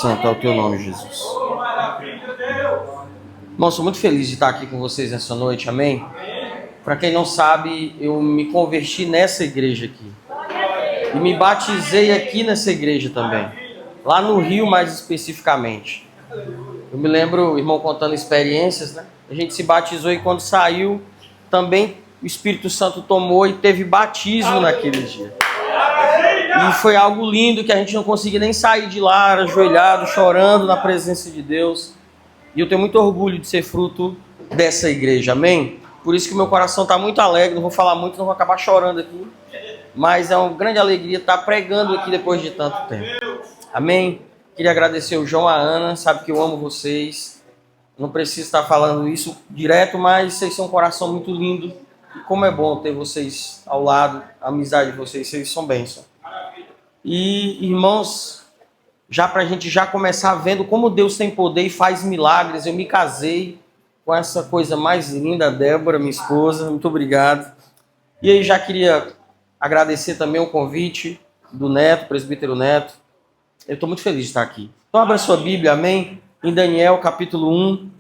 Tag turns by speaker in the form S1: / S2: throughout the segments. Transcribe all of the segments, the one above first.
S1: Santo é o teu nome, Jesus. Irmão, sou muito feliz de estar aqui com vocês nessa noite, amém? Para quem não sabe, eu me converti nessa igreja aqui. E me batizei aqui nessa igreja também. Lá no Rio, mais especificamente. Eu me lembro, o irmão contando experiências, né? A gente se batizou e quando saiu, também o Espírito Santo tomou e teve batismo naquele dia. E foi algo lindo que a gente não conseguia nem sair de lá, ajoelhado, chorando na presença de Deus. E eu tenho muito orgulho de ser fruto dessa igreja, amém? Por isso que o meu coração está muito alegre, não vou falar muito, não vou acabar chorando aqui. Mas é uma grande alegria estar pregando aqui depois de tanto tempo. Amém? Queria agradecer o João e a Ana, sabe que eu amo vocês. Não preciso estar falando isso direto, mas vocês são um coração muito lindo. E como é bom ter vocês ao lado, a amizade de vocês são bênção. E, irmãos, já para a gente já começar vendo como Deus tem poder e faz milagres, eu me casei com essa coisa mais linda, Débora, minha esposa, muito obrigado. E aí já queria agradecer também o convite do Neto, presbítero Neto. Eu estou muito feliz de estar aqui. Então abra sua Bíblia, amém? Em Daniel, capítulo 1.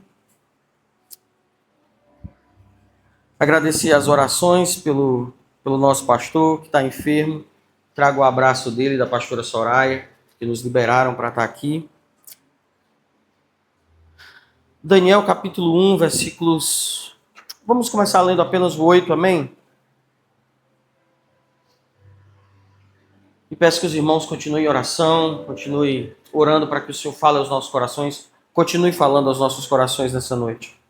S1: Agradecer as orações pelo nosso pastor que está enfermo. Trago o abraço dele e da pastora Soraya, que nos liberaram para estar aqui. Daniel, capítulo 1, versículos... Vamos começar lendo apenas o 8, amém? E peço que os irmãos continuem em oração, continuem orando para que o Senhor fale aos nossos corações, continue falando aos nossos corações nessa noite.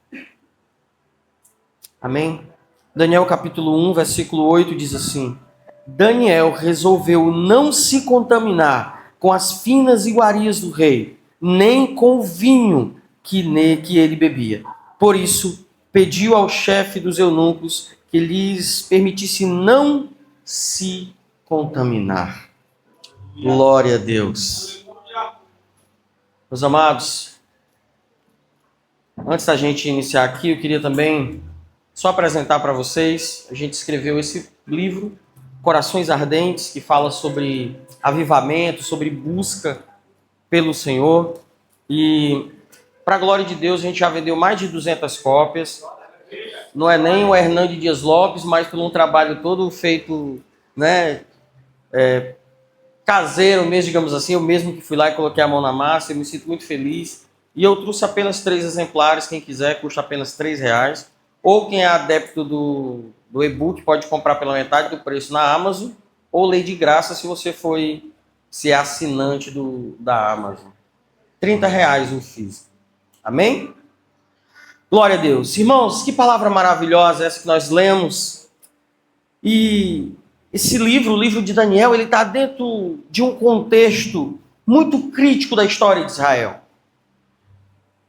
S1: Amém? Daniel, capítulo 1, versículo 8, diz assim: Daniel resolveu não se contaminar com as finas iguarias do rei, nem com o vinho que ele bebia. Por isso, pediu ao chefe dos eunucos que lhes permitisse não se contaminar. Glória a Deus. Meus amados, antes da gente iniciar aqui, eu queria também só apresentar para vocês, a gente escreveu esse livro, Corações Ardentes, que fala sobre avivamento, sobre busca pelo Senhor. E, para a glória de Deus, a gente já vendeu mais de 200 cópias. Não é nem o Hernando Dias Lopes, mas por um trabalho todo feito, né, caseiro mesmo, digamos assim. Eu mesmo que fui lá e coloquei a mão na massa, eu me sinto muito feliz. E eu trouxe apenas 3 exemplares, quem quiser, custa apenas R$3. Ou quem é adepto do e-book pode comprar pela metade do preço na Amazon, ou lei de graça se é assinante da Amazon. R$30 o físico. Amém? Glória a Deus. Irmãos, que palavra maravilhosa essa que nós lemos. E esse livro, o livro de Daniel, ele está dentro de um contexto muito crítico da história de Israel.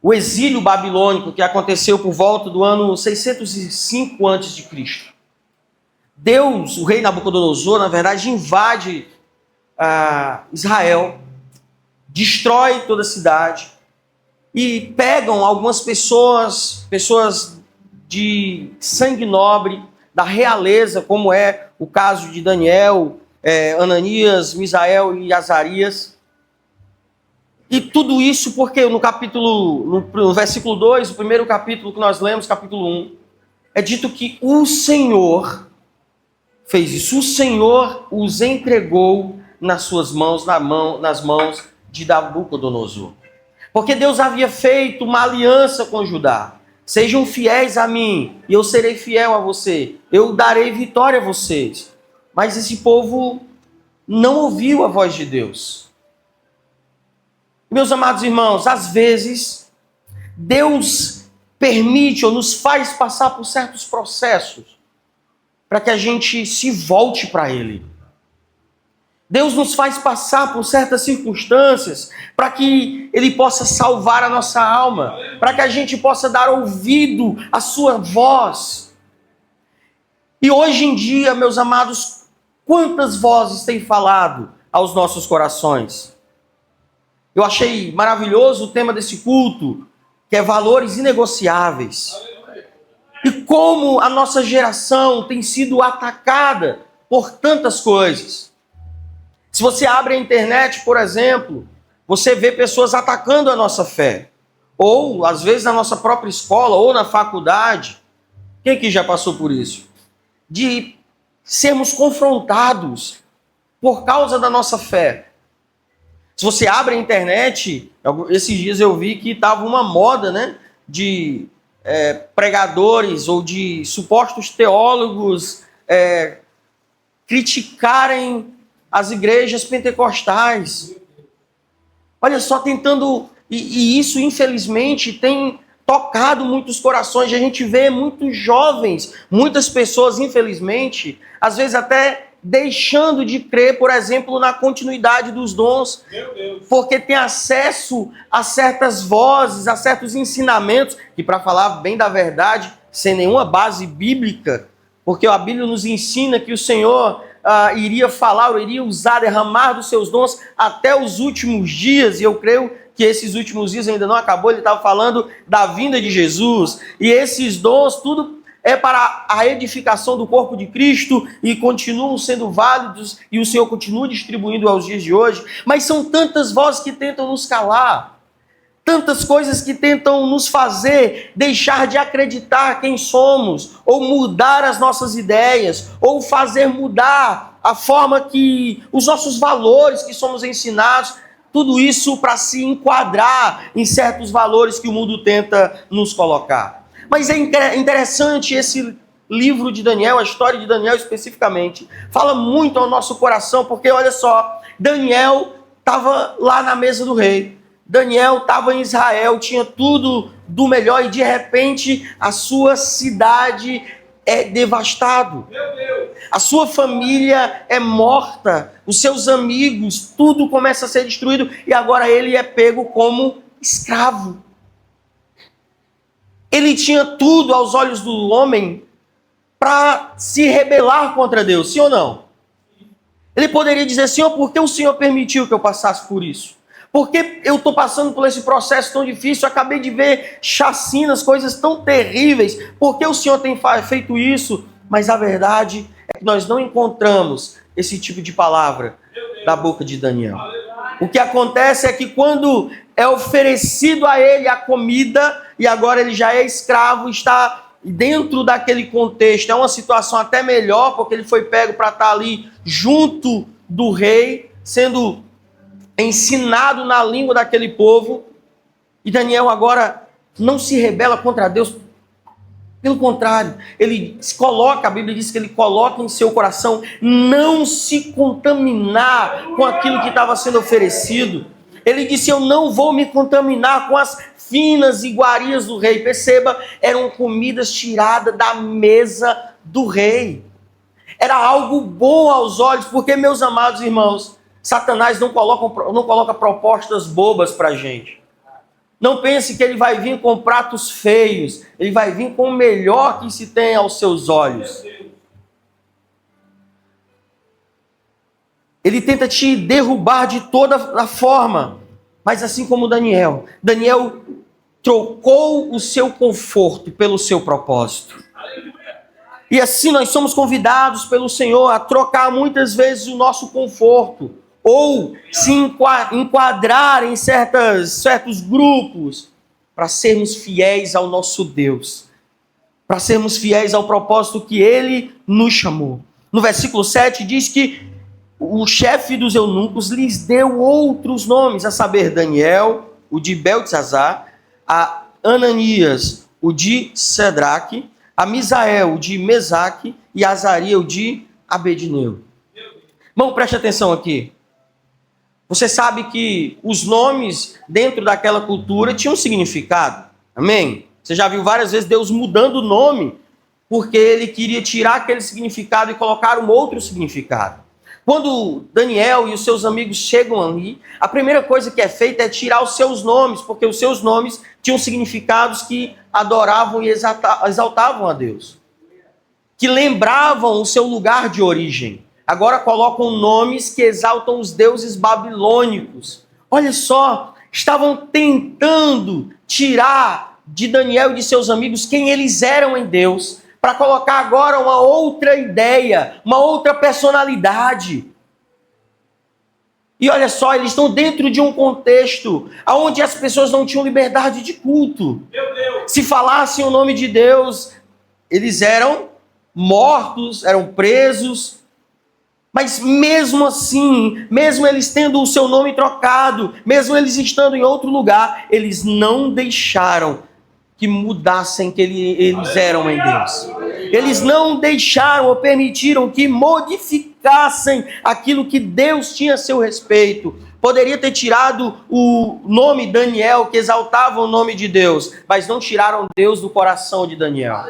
S1: O exílio babilônico que aconteceu por volta do ano 605 a.C. Deus, o rei Nabucodonosor, na verdade, invade Israel, destrói toda a cidade e pegam algumas pessoas de sangue nobre, da realeza, como é o caso de Daniel, Ananias, Misael e Azarias. E tudo isso porque no versículo 2, o primeiro capítulo que nós lemos, capítulo 1, é dito que o Senhor fez isso. O Senhor os entregou nas suas mãos, nas mãos de Nabucodonosor. Porque Deus havia feito uma aliança com Judá. Sejam fiéis a mim, e eu serei fiel a você. Eu darei vitória a vocês. Mas esse povo não ouviu a voz de Deus. Meus amados irmãos, às vezes, Deus permite ou nos faz passar por certos processos para que a gente se volte para Ele. Deus nos faz passar por certas circunstâncias para que Ele possa salvar a nossa alma, para que a gente possa dar ouvido à sua voz. E hoje em dia, meus amados, quantas vozes têm falado aos nossos corações? Eu achei maravilhoso o tema desse culto, que é valores inegociáveis. E como a nossa geração tem sido atacada por tantas coisas. Se você abre a internet, por exemplo, você vê pessoas atacando a nossa fé. Ou, às vezes, na nossa própria escola ou na faculdade. Quem aqui já passou por isso? De sermos confrontados por causa da nossa fé. Se você abre a internet, esses dias eu vi que estava uma moda, né, de pregadores ou de supostos teólogos criticarem as igrejas pentecostais. Olha só, tentando... E isso, infelizmente, tem tocado muitos corações. A gente vê muitos jovens, muitas pessoas, infelizmente, às vezes até deixando de crer, por exemplo, na continuidade dos dons, porque tem acesso a certas vozes, a certos ensinamentos, que, para falar bem da verdade, sem nenhuma base bíblica, porque a Bíblia nos ensina que o Senhor iria falar, ou iria usar, derramar dos seus dons até os últimos dias, e eu creio que esses últimos dias ainda não acabou. Ele estava falando da vinda de Jesus, e esses dons, tudo é para a edificação do corpo de Cristo, e continuam sendo válidos, e o Senhor continua distribuindo aos dias de hoje, mas são tantas vozes que tentam nos calar, tantas coisas que tentam nos fazer deixar de acreditar quem somos, ou mudar as nossas ideias, ou fazer mudar a forma que os nossos valores que somos ensinados, tudo isso para se enquadrar em certos valores que o mundo tenta nos colocar. Mas é interessante esse livro de Daniel, a história de Daniel especificamente, fala muito ao nosso coração, porque olha só, Daniel estava lá na mesa do rei, Daniel estava em Israel, tinha tudo do melhor, e de repente a sua cidade é devastada. A sua família é morta, os seus amigos, tudo começa a ser destruído, e agora ele é pego como escravo. Ele tinha tudo aos olhos do homem para se rebelar contra Deus, sim ou não? Ele poderia dizer: Senhor, por que o Senhor permitiu que eu passasse por isso? Por que eu estou passando por esse processo tão difícil? Eu acabei de ver chacinas, coisas tão terríveis. Por que o Senhor tem feito isso? Mas a verdade é que nós não encontramos esse tipo de palavra da boca de Daniel. O que acontece é que quando é oferecido a ele a comida, e agora ele já é escravo, está dentro daquele contexto, é uma situação até melhor, porque ele foi pego para estar ali junto do rei, sendo ensinado na língua daquele povo, e Daniel agora não se rebela contra Deus, pelo contrário, ele se coloca, a Bíblia diz que ele coloca em seu coração não se contaminar com aquilo que estava sendo oferecido. Ele disse: eu não vou me contaminar com as finas iguarias do rei. Perceba, eram comidas tiradas da mesa do rei. Era algo bom aos olhos, porque, meus amados irmãos, Satanás não coloca propostas bobas para a gente. Não pense que ele vai vir com pratos feios. Ele vai vir com o melhor que se tem aos seus olhos. Ele tenta te derrubar de toda a forma. Mas assim como Daniel trocou o seu conforto pelo seu propósito. E assim nós somos convidados pelo Senhor a trocar muitas vezes o nosso conforto, ou se enquadrar em certos grupos, para sermos fiéis ao nosso Deus, para sermos fiéis ao propósito que Ele nos chamou. No versículo 7 diz que o chefe dos eunucos lhes deu outros nomes, a saber, Daniel, o de Beltesazar, a Ananias, o de Sedraque, a Misael, o de Mesaque, e a Azaria, o de Abednego. Irmão, preste atenção aqui. Você sabe que os nomes dentro daquela cultura tinham um significado. Amém? Você já viu várias vezes Deus mudando o nome, porque Ele queria tirar aquele significado e colocar um outro significado. Quando Daniel e os seus amigos chegam ali, a primeira coisa que é feita é tirar os seus nomes, porque os seus nomes tinham significados que adoravam e exaltavam a Deus, que lembravam o seu lugar de origem. Agora colocam nomes que exaltam os deuses babilônicos. Olha só, estavam tentando tirar de Daniel e de seus amigos quem eles eram em Deus, para colocar agora uma outra ideia, uma outra personalidade. E olha só, eles estão dentro de um contexto onde as pessoas não tinham liberdade de culto. Se falassem o nome de Deus, eles eram mortos, eram presos. Mas mesmo assim, mesmo eles tendo o seu nome trocado, mesmo eles estando em outro lugar, eles não deixaram que mudassem que eles eram em Deus. Eles não deixaram ou permitiram que modificassem aquilo que Deus tinha a seu respeito. Poderia ter tirado o nome Daniel, que exaltava o nome de Deus, mas não tiraram Deus do coração de Daniel.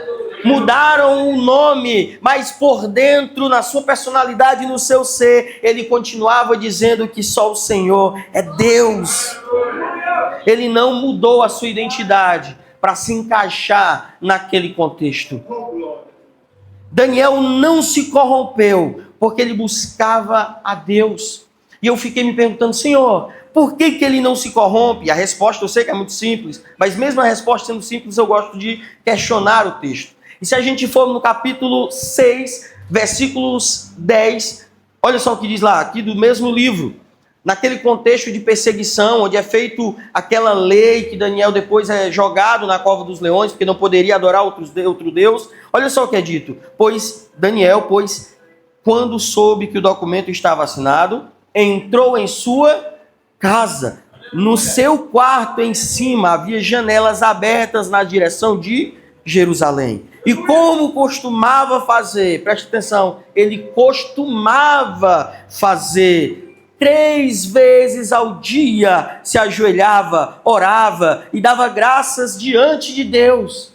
S1: Mudaram o nome, mas por dentro, na sua personalidade, no seu ser, ele continuava dizendo que só o Senhor é Deus. Ele não mudou a sua identidade para se encaixar naquele contexto. Daniel não se corrompeu, porque ele buscava a Deus. E eu fiquei me perguntando, Senhor, por que ele não se corrompe? E a resposta eu sei que é muito simples, mas mesmo a resposta sendo simples, eu gosto de questionar o texto. E se a gente for no capítulo 6, versículos 10, olha só o que diz lá, aqui do mesmo livro. Naquele contexto de perseguição, onde é feito aquela lei que Daniel depois é jogado na cova dos leões, porque não poderia adorar outro Deus. Olha só o que é dito. Daniel, quando soube que o documento estava assinado, entrou em sua casa. No seu quarto em cima havia janelas abertas na direção de Jerusalém. E como costumava fazer, preste atenção, ele costumava fazer 3 vezes ao dia, se ajoelhava, orava e dava graças diante de Deus.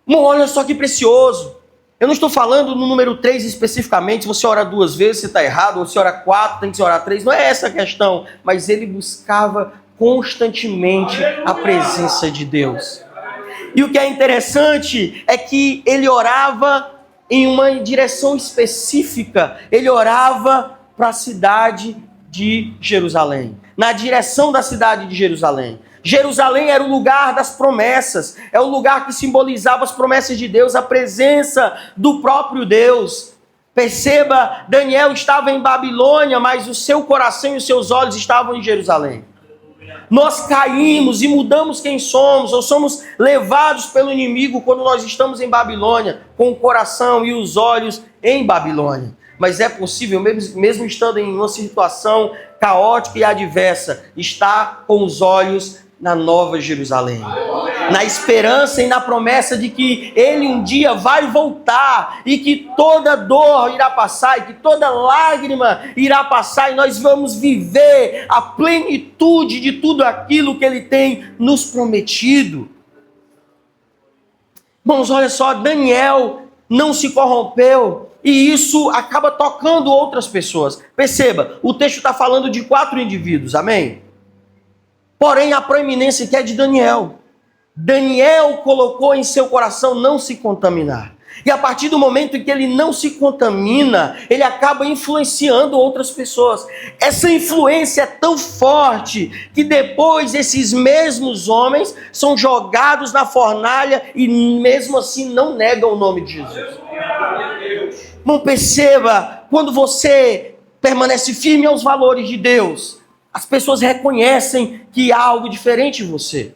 S1: Bom, olha só que precioso. Eu não estou falando no número 3 especificamente, se você ora 2 vezes, você está errado, ou se ora 4, tem que orar 3, não é essa a questão. Mas ele buscava constantemente a presença de Deus. E o que é interessante é que ele orava em uma direção específica, ele orava para a cidade de Jerusalém, na direção da cidade de Jerusalém. Jerusalém era o lugar das promessas, é o lugar que simbolizava as promessas de Deus, a presença do próprio Deus. Perceba, Daniel estava em Babilônia, mas o seu coração e os seus olhos estavam em Jerusalém. Nós caímos e mudamos quem somos, ou somos levados pelo inimigo quando nós estamos em Babilônia, com o coração e os olhos em Babilônia. Mas é possível, mesmo estando em uma situação caótica e adversa, estar com os olhos na Nova Jerusalém, na esperança e na promessa de que ele um dia vai voltar e que toda dor irá passar e que toda lágrima irá passar e nós vamos viver a plenitude de tudo aquilo que ele tem nos prometido. Irmãos, olha só, Daniel não se corrompeu. E isso acaba tocando outras pessoas. Perceba, o texto está falando de 4 indivíduos, amém? Porém, a proeminência que é de Daniel. Daniel colocou em seu coração não se contaminar. E a partir do momento em que ele não se contamina, ele acaba influenciando outras pessoas. Essa influência é tão forte que depois esses mesmos homens são jogados na fornalha e mesmo assim não negam o nome de Jesus. Não perceba, quando você permanece firme aos valores de Deus, as pessoas reconhecem que há algo diferente em você.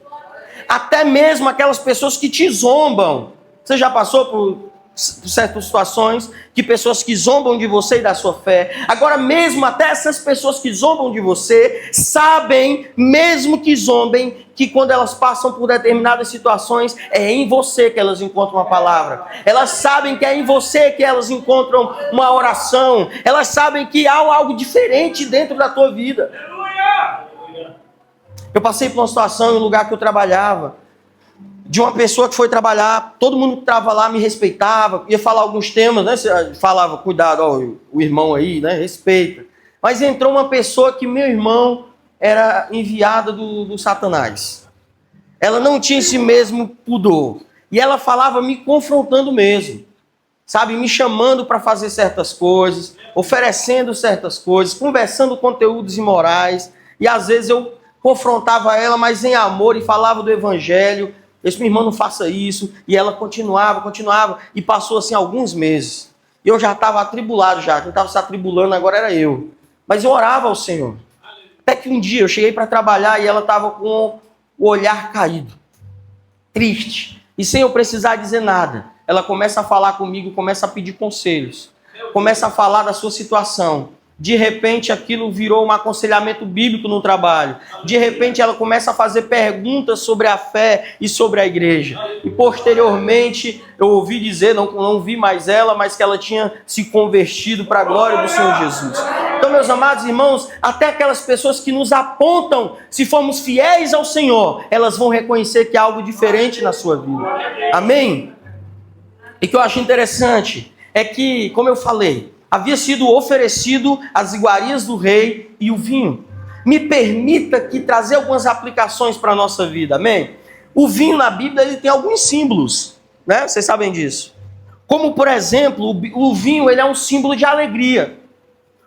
S1: Até mesmo aquelas pessoas que te zombam. Você já passou por certas situações que pessoas que zombam de você e da sua fé. Agora mesmo até essas pessoas que zombam de você sabem, mesmo que zombem, que quando elas passam por determinadas situações é em você que elas encontram uma palavra. Elas sabem que é em você que elas encontram uma oração. Elas sabem que há algo diferente dentro da tua vida. Eu passei por uma situação em um lugar que eu trabalhava, de uma pessoa que foi trabalhar, todo mundo que estava lá me respeitava, ia falar alguns temas, né? Você falava, cuidado, ó, o irmão aí, né? Respeita. Mas entrou uma pessoa que meu irmão era enviada do Satanás. Ela não tinha esse mesmo pudor. E ela falava me confrontando mesmo. Sabe, me chamando para fazer certas coisas, oferecendo certas coisas, conversando conteúdos imorais. E às vezes eu confrontava ela, mas em amor, e falava do evangelho. Esse meu irmão não faça isso. E ela continuava. E passou assim alguns meses. E eu já estava atribulado já. Quem estava se atribulando agora era eu. Mas eu orava ao Senhor. Até que um dia eu cheguei para trabalhar e ela estava com o olhar caído, triste. E sem eu precisar dizer nada, ela começa a falar comigo, começa a pedir conselhos. Começa a falar da sua situação. De repente aquilo virou um aconselhamento bíblico no trabalho. De repente ela começa a fazer perguntas sobre a fé e sobre a igreja. E posteriormente eu ouvi dizer, não vi mais ela, mas que ela tinha se convertido para a glória do Senhor Jesus. Então, meus amados irmãos, até aquelas pessoas que nos apontam, se formos fiéis ao Senhor, elas vão reconhecer que há algo diferente na sua vida. Amém? E o que eu acho interessante é que, como eu falei, havia sido oferecido as iguarias do rei e o vinho. Me permita aqui trazer algumas aplicações para a nossa vida, amém? O vinho na Bíblia ele tem alguns símbolos, né? Vocês sabem disso. Como, por exemplo, o vinho ele é um símbolo de alegria.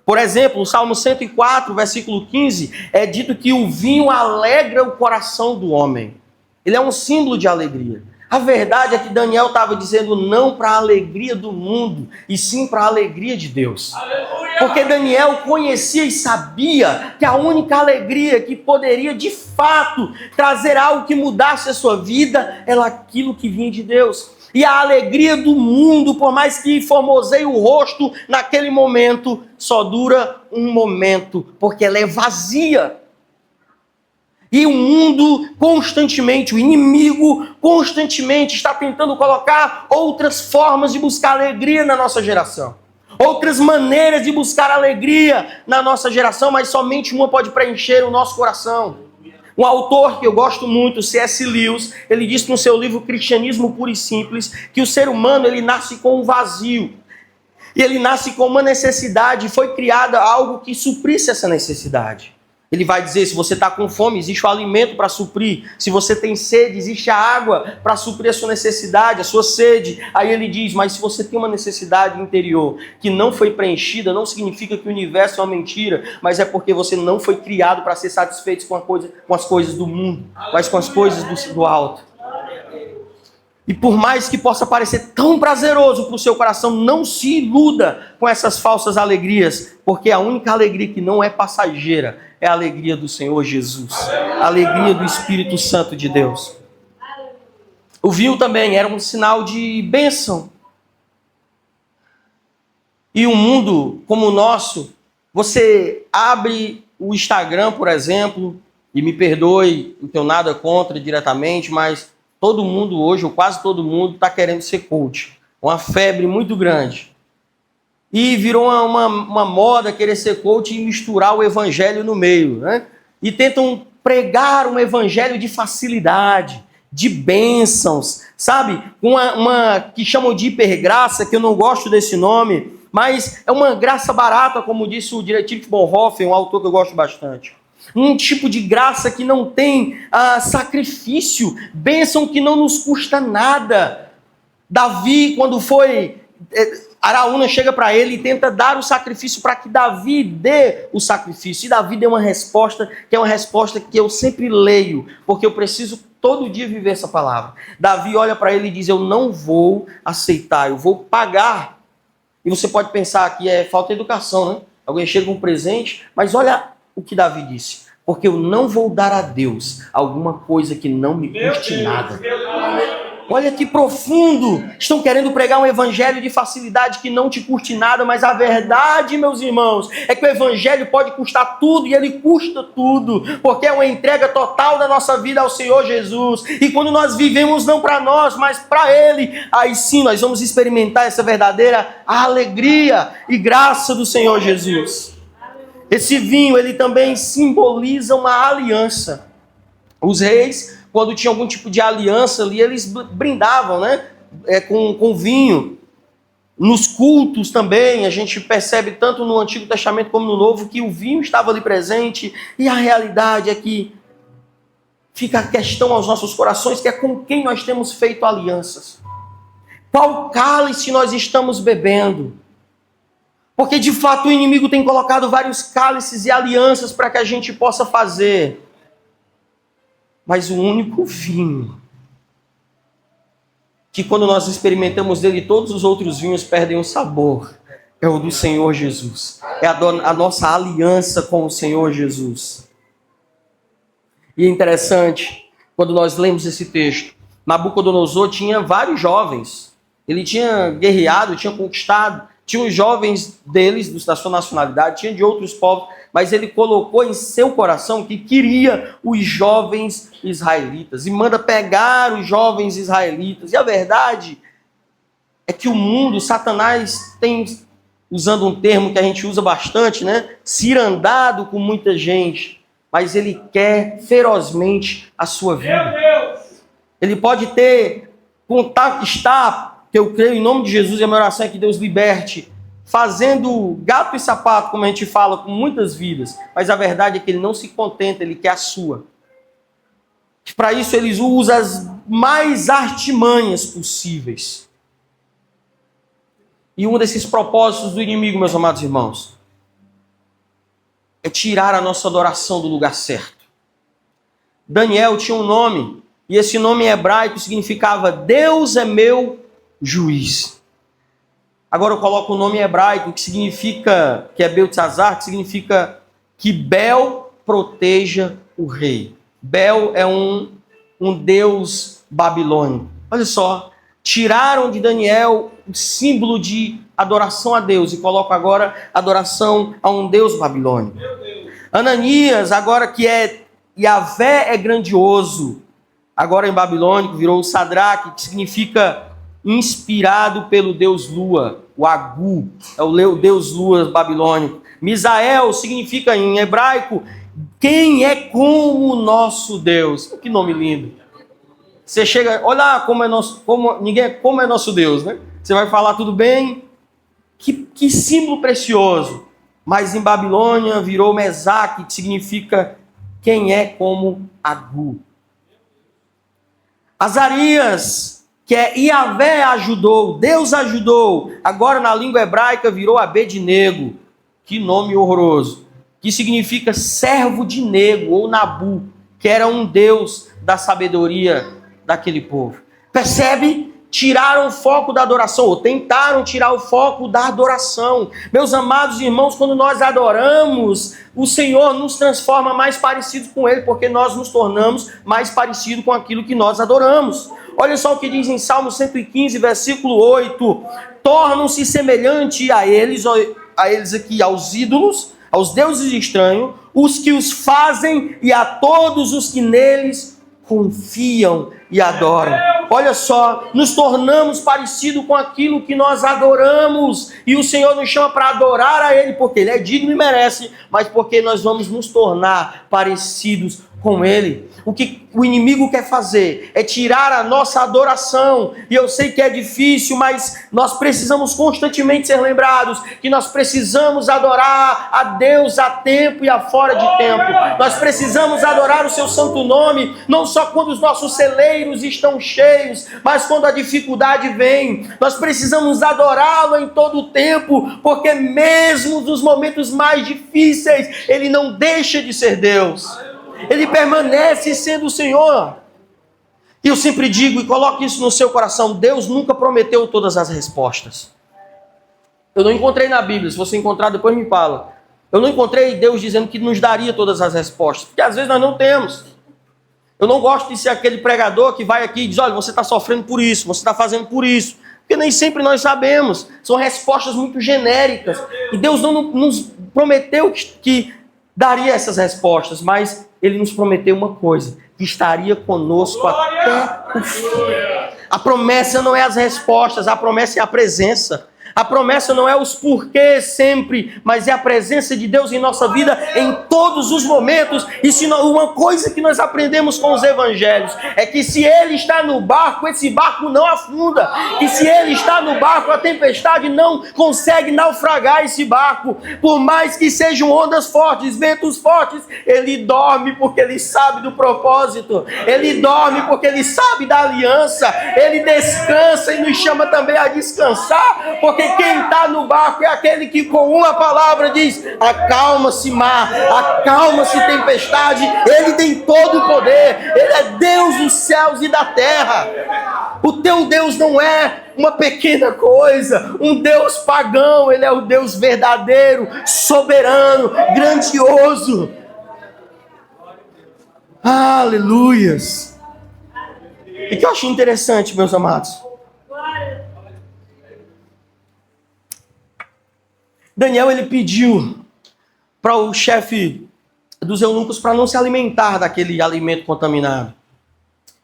S1: Por exemplo, no Salmo 104, versículo 15, é dito que o vinho alegra o coração do homem. Ele é um símbolo de alegria. A verdade é que Daniel estava dizendo não para a alegria do mundo, e sim para a alegria de Deus. Aleluia! Porque Daniel conhecia e sabia que a única alegria que poderia de fato trazer algo que mudasse a sua vida era aquilo que vinha de Deus. E a alegria do mundo, por mais que formoseie o rosto naquele momento, só dura um momento, porque ela é vazia. E o mundo constantemente, o inimigo constantemente está tentando colocar outras formas de buscar alegria na nossa geração. Outras maneiras de buscar alegria na nossa geração, mas somente uma pode preencher o nosso coração. Um autor que eu gosto muito, C.S. Lewis, ele disse no seu livro Cristianismo Puro e Simples, que o ser humano ele nasce com um vazio. E ele nasce com uma necessidade, e foi criada algo que suprisse essa necessidade. Ele vai dizer, se você está com fome, existe o alimento para suprir. Se você tem sede, existe a água para suprir a sua necessidade, a sua sede. Aí ele diz, mas se você tem uma necessidade interior que não foi preenchida, não significa que o universo é uma mentira, mas é porque você não foi criado para ser satisfeito com as coisas do mundo, mas com as coisas do alto. E por mais que possa parecer tão prazeroso para o seu coração, não se iluda com essas falsas alegrias, porque a única alegria que não é passageira é a alegria do Senhor Jesus, a alegria do Espírito Santo de Deus. O vinho também era um sinal de bênção. E um mundo como o nosso, você abre o Instagram, por exemplo, e me perdoe, não tenho nada contra diretamente, mas todo mundo hoje, ou quase todo mundo, está querendo ser coach. Uma febre muito grande. E virou uma moda querer ser coach e misturar o evangelho no meio, né? E tentam pregar um evangelho de facilidade, de bênçãos, sabe? Uma que chamam de hipergraça, que eu não gosto desse nome, mas é uma graça barata, como disse o Dietrich Bonhoeffer, um autor que eu gosto bastante. Um tipo de graça que não tem sacrifício, bênção que não nos custa nada. Davi, quando foi... Araúna chega para ele e tenta dar o sacrifício para que Davi dê o sacrifício. E Davi deu uma resposta, que é uma resposta que eu sempre leio, porque eu preciso todo dia viver essa palavra. Davi olha para ele e diz, eu não vou aceitar, eu vou pagar. E você pode pensar que é falta de educação, né? Alguém chega com um presente, mas olha o que Davi disse. Porque eu não vou dar a Deus alguma coisa que não me custe nada. Olha que profundo. Estão querendo pregar um evangelho de facilidade que não te custe nada, mas a verdade, meus irmãos, é que o evangelho pode custar tudo e ele custa tudo, porque é uma entrega total da nossa vida ao Senhor Jesus. E quando nós vivemos não para nós, mas para Ele, aí sim nós vamos experimentar essa verdadeira alegria e graça do Senhor Jesus. Esse vinho, ele também simboliza uma aliança. Os reis, quando tinham algum tipo de aliança ali, eles brindavam, né? Com vinho. Nos cultos também, a gente percebe tanto no Antigo Testamento como no Novo, que o vinho estava ali presente. E a realidade é que fica a questão aos nossos corações, que é com quem nós temos feito alianças. Qual cálice nós estamos bebendo? Porque de fato o inimigo tem colocado vários cálices e alianças para que a gente possa fazer. Mas o único vinho, que quando nós experimentamos dele, todos os outros vinhos perdem o sabor, é o do Senhor Jesus. É a nossa aliança com o Senhor Jesus. E é interessante, quando nós lemos esse texto, Nabucodonosor tinha vários jovens. Ele tinha guerreado, tinha conquistado. Tinha os jovens deles, da sua nacionalidade, tinha de outros povos, mas ele colocou em seu coração que queria os jovens israelitas. E manda pegar os jovens israelitas. E a verdade é que o mundo, Satanás tem, usando um termo que a gente usa bastante, né? Cirandado com muita gente. Mas ele quer ferozmente a sua vida. Ele pode estar, que eu creio em nome de Jesus, e a minha oração é que Deus liberte, fazendo gato e sapato, como a gente fala, com muitas vidas. Mas a verdade é que ele não se contenta, ele quer a sua. Para isso ele usa as mais artimanhas possíveis. E um desses propósitos do inimigo, meus amados irmãos, é tirar a nossa adoração do lugar certo. Daniel tinha um nome, e esse nome em hebraico significava Deus é meu juiz. Agora eu coloco o nome em hebraico, que é Beltesazar, que significa que Bel proteja o rei. Bel é um deus babilônico. Olha só, tiraram de Daniel o símbolo de adoração a Deus e colocam agora adoração a um deus babilônico. Ananias, agora que é Yahvé é grandioso, agora em babilônico virou o Sadraque, que significa inspirado pelo deus Lua, o Agu, é o deus Lua babilônico. Misael significa em hebraico, quem é como o nosso Deus. Que nome lindo. Você chega, olha como é nosso Deus, né? Você vai falar tudo bem, que símbolo precioso. Mas em Babilônia virou Mesaque, que significa quem é como Agu. Azarias, que é Yahvé ajudou, Deus ajudou. Agora na língua hebraica virou Abednego. Que nome horroroso. Que significa servo de Nego, ou Nabu, que era um deus da sabedoria daquele povo. Percebe? Tiraram o foco da adoração, ou tentaram tirar o foco da adoração. Meus amados irmãos, quando nós adoramos, o Senhor nos transforma mais parecidos com Ele, porque nós nos tornamos mais parecidos com aquilo que nós adoramos. Olha só o que diz em Salmo 115, versículo 8. Tornam-se semelhantes a eles aqui, aos ídolos, aos deuses estranhos, os que os fazem e a todos os que neles confiam e adoram. Olha só, nos tornamos parecidos com aquilo que nós adoramos. E o Senhor nos chama para adorar a Ele, porque Ele é digno e merece, mas porque nós vamos nos tornar parecidos com Ele. O que o inimigo quer fazer é tirar a nossa adoração. E eu sei que é difícil, mas nós precisamos constantemente ser lembrados que nós precisamos adorar a Deus a tempo e a fora de tempo. Nós precisamos adorar o seu santo nome, não só quando os nossos celeiros estão cheios, mas quando a dificuldade vem. Nós precisamos adorá-lo em todo o tempo, porque mesmo nos momentos mais difíceis, Ele não deixa de ser Deus. Ele permanece sendo o Senhor. E eu sempre digo, e coloque isso no seu coração, Deus nunca prometeu todas as respostas. Eu não encontrei na Bíblia, se você encontrar depois me fala. Eu não encontrei Deus dizendo que nos daria todas as respostas, porque às vezes nós não temos. Eu não gosto de ser aquele pregador que vai aqui e diz, olha, você está sofrendo por isso, você está fazendo por isso. Porque nem sempre nós sabemos. São respostas muito genéricas. E Deus não nos prometeu que daria essas respostas, mas Ele nos prometeu uma coisa, que estaria conosco até o fim. A promessa não é as respostas, a promessa é a presença. A promessa não é os porquês sempre, mas é a presença de Deus em nossa vida em todos os momentos. E se não, uma coisa que nós aprendemos com os evangelhos é que se Ele está no barco, esse barco não afunda. E se Ele está no barco, a tempestade não consegue naufragar esse barco. Por mais que sejam ondas fortes, ventos fortes, Ele dorme porque Ele sabe do propósito. Ele dorme porque Ele sabe da aliança. Ele descansa e nos chama também a descansar, porque quem está no barco é aquele que com uma palavra diz, acalma-se mar, acalma-se tempestade. Ele tem todo o poder, Ele é Deus do céu céus e da terra. O teu Deus não é uma pequena coisa, um Deus pagão. Ele é o Deus verdadeiro, soberano, grandioso. Aleluias. E que eu achei interessante, meus amados. Daniel, ele pediu para o chefe dos eunucos para não se alimentar daquele alimento contaminado.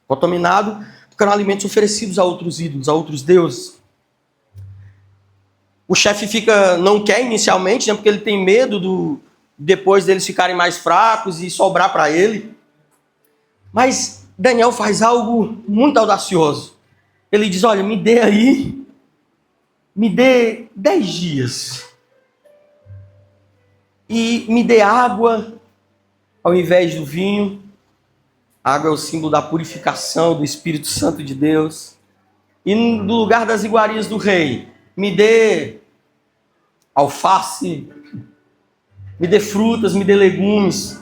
S1: Contaminado porque eram alimentos oferecidos a outros ídolos, a outros deuses. O chefe não quer inicialmente, né, porque ele tem medo depois deles ficarem mais fracos e sobrar para ele. Mas Daniel faz algo muito audacioso. Ele diz, olha, me dê 10 dias. E me dê água ao invés do vinho. A água é o símbolo da purificação do Espírito Santo de Deus. E no lugar das iguarias do rei, me dê alface, me dê frutas, me dê legumes.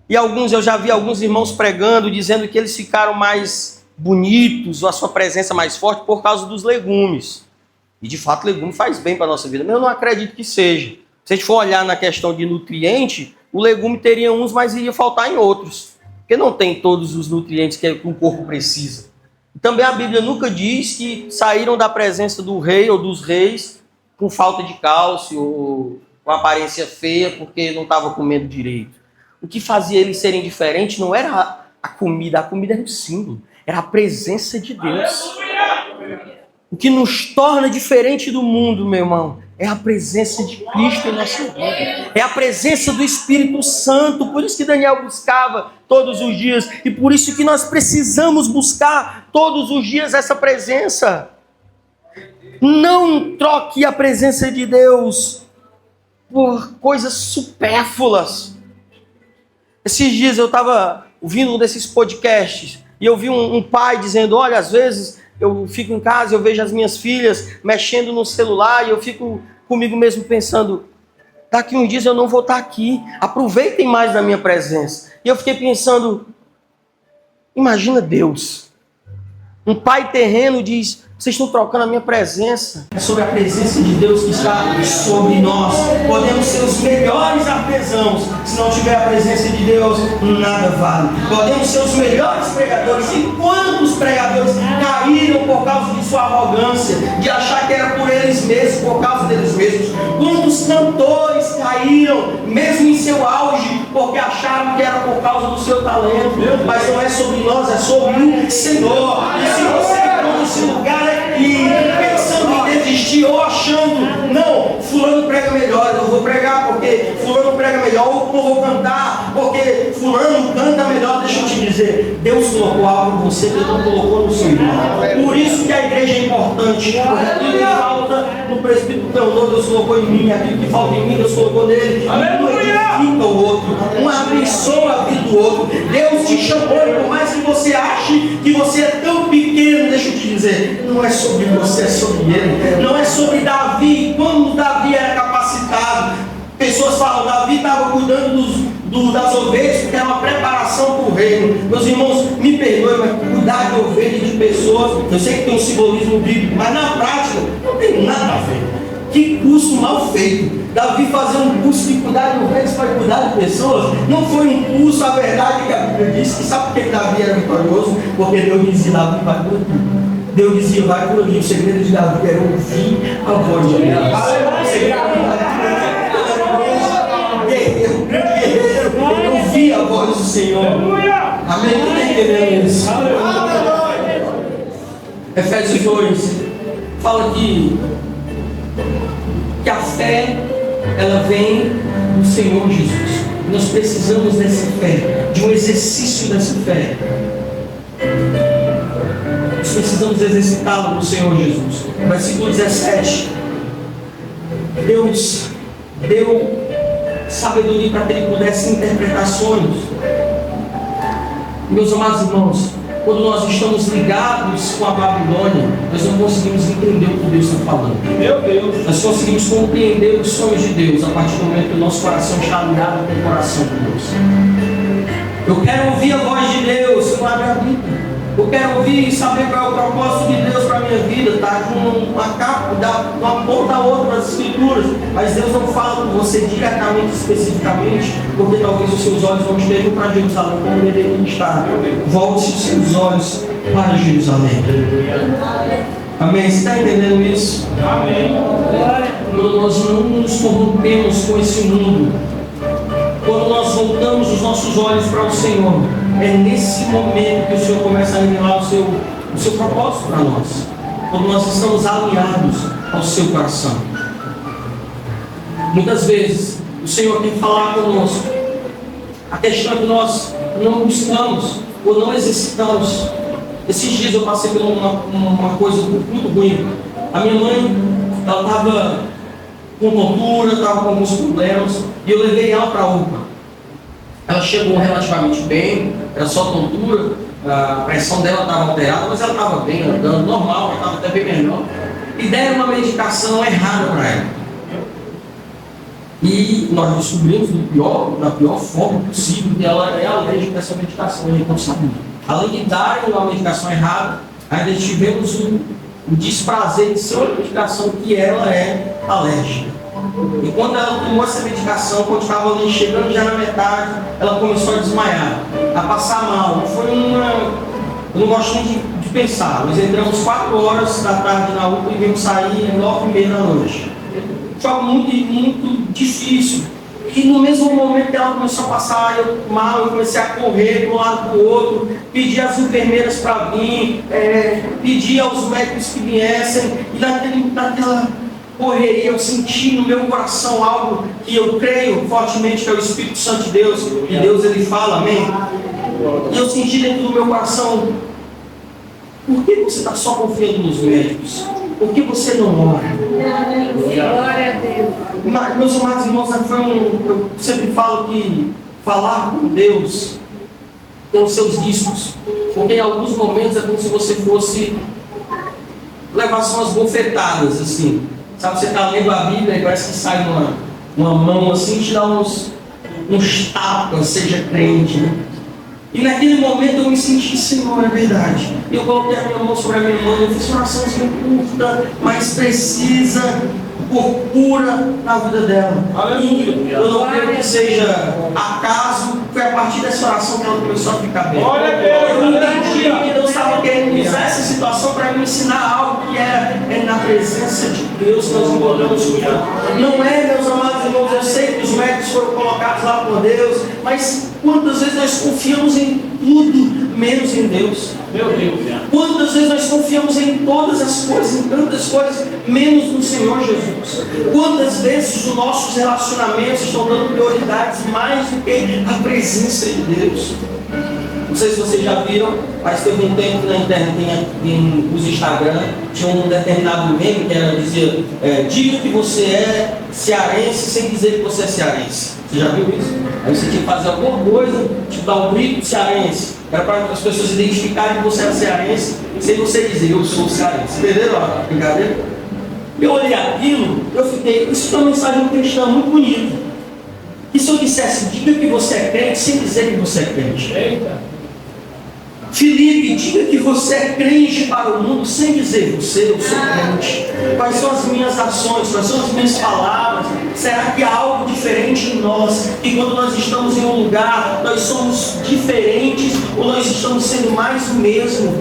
S1: E eu já vi alguns irmãos pregando, dizendo que eles ficaram mais bonitos, ou a sua presença mais forte por causa dos legumes. E de fato, legume faz bem para a nossa vida. Mas eu não acredito que seja. Se a gente for olhar na questão de nutriente, o legume teria uns, mas iria faltar em outros. Porque não tem todos os nutrientes que o corpo precisa. E também a Bíblia nunca diz que saíram da presença do rei ou dos reis com falta de cálcio ou com aparência feia porque não estava comendo direito. O que fazia eles serem diferentes não era a comida era um símbolo, era a presença de Deus. O que nos torna diferente do mundo, meu irmão, é a presença de Cristo em nossa vida. É a presença do Espírito Santo. Por isso que Daniel buscava todos os dias. E por isso que nós precisamos buscar todos os dias essa presença. Não troque a presença de Deus por coisas supérfluas. Esses dias eu estava ouvindo um desses podcasts e eu vi um pai dizendo, olha, às vezes eu fico em casa e eu vejo as minhas filhas mexendo no celular e eu fico comigo mesmo pensando, daqui uns dias eu não vou estar aqui, aproveitem mais da minha presença. E eu fiquei pensando, imagina Deus, um pai terreno diz, vocês estão trocando a minha presença. É sobre a presença de Deus que está sobre nós. Podemos ser os melhores artesãos. Se não tiver a presença de Deus, nada vale. Podemos ser os melhores pregadores. E quantos pregadores caíram por causa de sua arrogância, de achar que era por eles mesmos, por causa deles mesmos. Quantos cantores caíram, mesmo em seu auge, porque acharam que era por causa do seu talento. Mas não é sobre nós, é sobre o Senhor. E se você entrou nesse lugar aqui, pensando em desistir ou achando, não, fulano prega melhor, eu vou pregar porque fulano prega melhor, ou não vou cantar porque fulano canta melhor. Deixa eu te dizer, Deus colocou algo em você que Ele não colocou no seu irmão. Por isso que a igreja é importante, porque aquilo que falta no presbítero Teodoro, Deus colocou em mim, aquilo que falta em mim, Deus colocou nele. Um edifica o outro, um abençoa a vida do outro. Deus te chamou, e por mais que você ache que você é tão pequeno, deixa eu te dizer, não é sobre você, é sobre Ele. Não é sobre Davi, quando Davi era capacitado. Pessoas falam, Davi estava cuidando das ovelhas porque era uma preparação para o reino. Meus irmãos, me perdoem, mas cuidar de ovelhas de pessoas, eu sei que tem um simbolismo bíblico, mas na prática não tem nada a ver. Que curso mal feito. Davi fazer um curso de cuidar de ovelhas para cuidar de pessoas, não foi um curso, a verdade que a Bíblia diz, que sabe por que Davi era vitorioso? Porque Deus dizia, Davi vai por tudo. Deus dizia, vai por ali. O segredo de Davi era ouvir a voz de Deus. O segredo de Davi era ouvir a voz do Senhor. Amém? Quem está entendendo isso? Efésios 2 fala que a fé, ela vem do Senhor Jesus. Nós precisamos dessa fé, de um exercício dessa fé. Nós precisamos exercitá-la no Senhor Jesus. Versículo 17. Deus deu sabedoria para que Ele pudesse interpretar sonhos. Meus amados irmãos, quando nós estamos ligados com a Babilônia, nós não conseguimos entender o que Deus está falando. Meu Deus! Nós conseguimos compreender os sonhos de Deus a partir do momento que o nosso coração está ligado com o coração de Deus. Eu quero ouvir a voz de Deus. Eu abro a Bíblia. Eu quero ouvir e saber qual é o propósito de Deus para a minha vida. Está com uma capa, de uma ponta a outra das Escrituras. Mas Deus não fala com você diretamente, especificamente, porque talvez os seus olhos não estejam para Jerusalém como deveriam estar. Volte os seus olhos para Jerusalém. Amém? Você está entendendo isso?
S2: Amém.
S1: Quando nós não nos corrompemos com esse mundo, quando nós voltamos os nossos olhos para o Senhor, é nesse momento que o Senhor começa a revelar o seu propósito para nós. Quando nós estamos alinhados ao seu coração. Muitas vezes o Senhor quer falar conosco. A questão é que nós não buscamos ou não exercitamos. Esses dias eu passei por uma coisa muito ruim. A minha mãe, ela estava com tontura, estava com alguns problemas, e eu levei ela para a UPA. Ela chegou relativamente bem, era só tontura, a pressão dela estava alterada, mas ela estava bem, andando normal, ela estava até bem melhor. E deram uma medicação errada para ela. E nós descobrimos da pior forma possível que ela é alérgica a essa medicação, a gente não sabia. Além de darem uma medicação errada, ainda tivemos o desprazer de ser uma medicação que ela é alérgica. E quando ela tomou essa medicação, quando estava ali chegando já na metade, ela começou a desmaiar, a passar mal. Foi eu não gosto nem de pensar. Nós entramos 4 horas da tarde na UPA e vimos sair 9h30 da noite. Foi algo muito difícil. E no mesmo momento que ela começou a passar mal, eu comecei a correr de um lado para o outro, pedir às enfermeiras para vir, pedir aos médicos que viessem, e naquela correria eu senti no meu coração algo que eu creio fortemente que é o Espírito Santo de Deus, e Deus ele fala, amém? E eu senti dentro do meu coração, por que você está só confiando nos médicos? Por que você não ora?
S3: Glória a Deus.
S1: Mas, meus amados irmãos, eu sempre falo que falar com Deus tem os seus riscos. Porque em alguns momentos é como se você fosse levar só umas bofetadas, assim. Sabe, você está lendo a Bíblia e parece que sai uma mão assim e te dá uns tapas, seja crente, né? E naquele momento eu me senti, Senhor, é verdade. Eu coloquei a minha mão sobre a minha mão, eu fiz uma oraçãozinha curta, mas precisa, por cura na vida dela. E eu não creio que seja acaso, foi a partir dessa oração que ela começou a ficar bem. Eu entendi que Deus estava querendo usar essa situação para me ensinar algo que é na presença de Deus que nós encontramos cura. Não é, meus amados irmãos, eu sei que os médicos foram colocados lá por Deus, mas quantas vezes nós confiamos em tudo, menos em Deus?
S2: Meu Deus.
S1: Quantas vezes nós confiamos em todas as coisas, em tantas coisas, menos no Senhor Jesus? Quantas vezes os nossos relacionamentos estão dando prioridades mais do que a presença de Deus? Não sei se vocês já viram, mas teve um tempo na internet, nos Instagram, tinha um determinado meme que era dizer, diga que você é cearense sem dizer que você é cearense. Você já viu isso? Aí você tinha que fazer alguma coisa, tipo dar um grito cearense. Era para as pessoas identificarem que você era cearense, sem você dizer, eu sou cearense. Entenderam a brincadeira? Eu olhei aquilo, eu fiquei, isso é uma mensagem cristã muito bonita. E se eu dissesse, diga que você é crente, sem dizer que você é crente?
S2: Eita.
S1: Filipe, diga que você é crente para o mundo, sem dizer, eu sou crente. Quais são as minhas ações, quais são as minhas palavras? Será que há algo diferente em nós? E quando nós estamos em um lugar, nós somos diferentes ou nós estamos sendo mais o mesmo?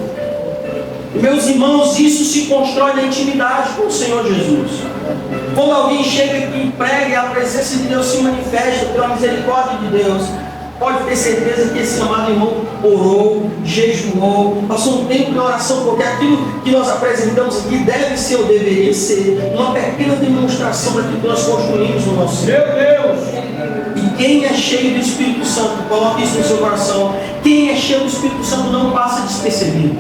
S1: Meus irmãos, isso se constrói na intimidade com o Senhor Jesus. Quando alguém chega aqui e prega, a presença de Deus se manifesta pela misericórdia de Deus. Pode ter certeza que esse amado irmão orou, jejuou, passou um tempo de oração, porque aquilo que nós apresentamos aqui deve ser ou deveria ser uma pequena demonstração daquilo que nós construímos no nosso
S2: Meu Deus!
S1: E quem é cheio do Espírito Santo, coloque isso no seu coração. Quem é cheio do Espírito Santo não passa despercebido.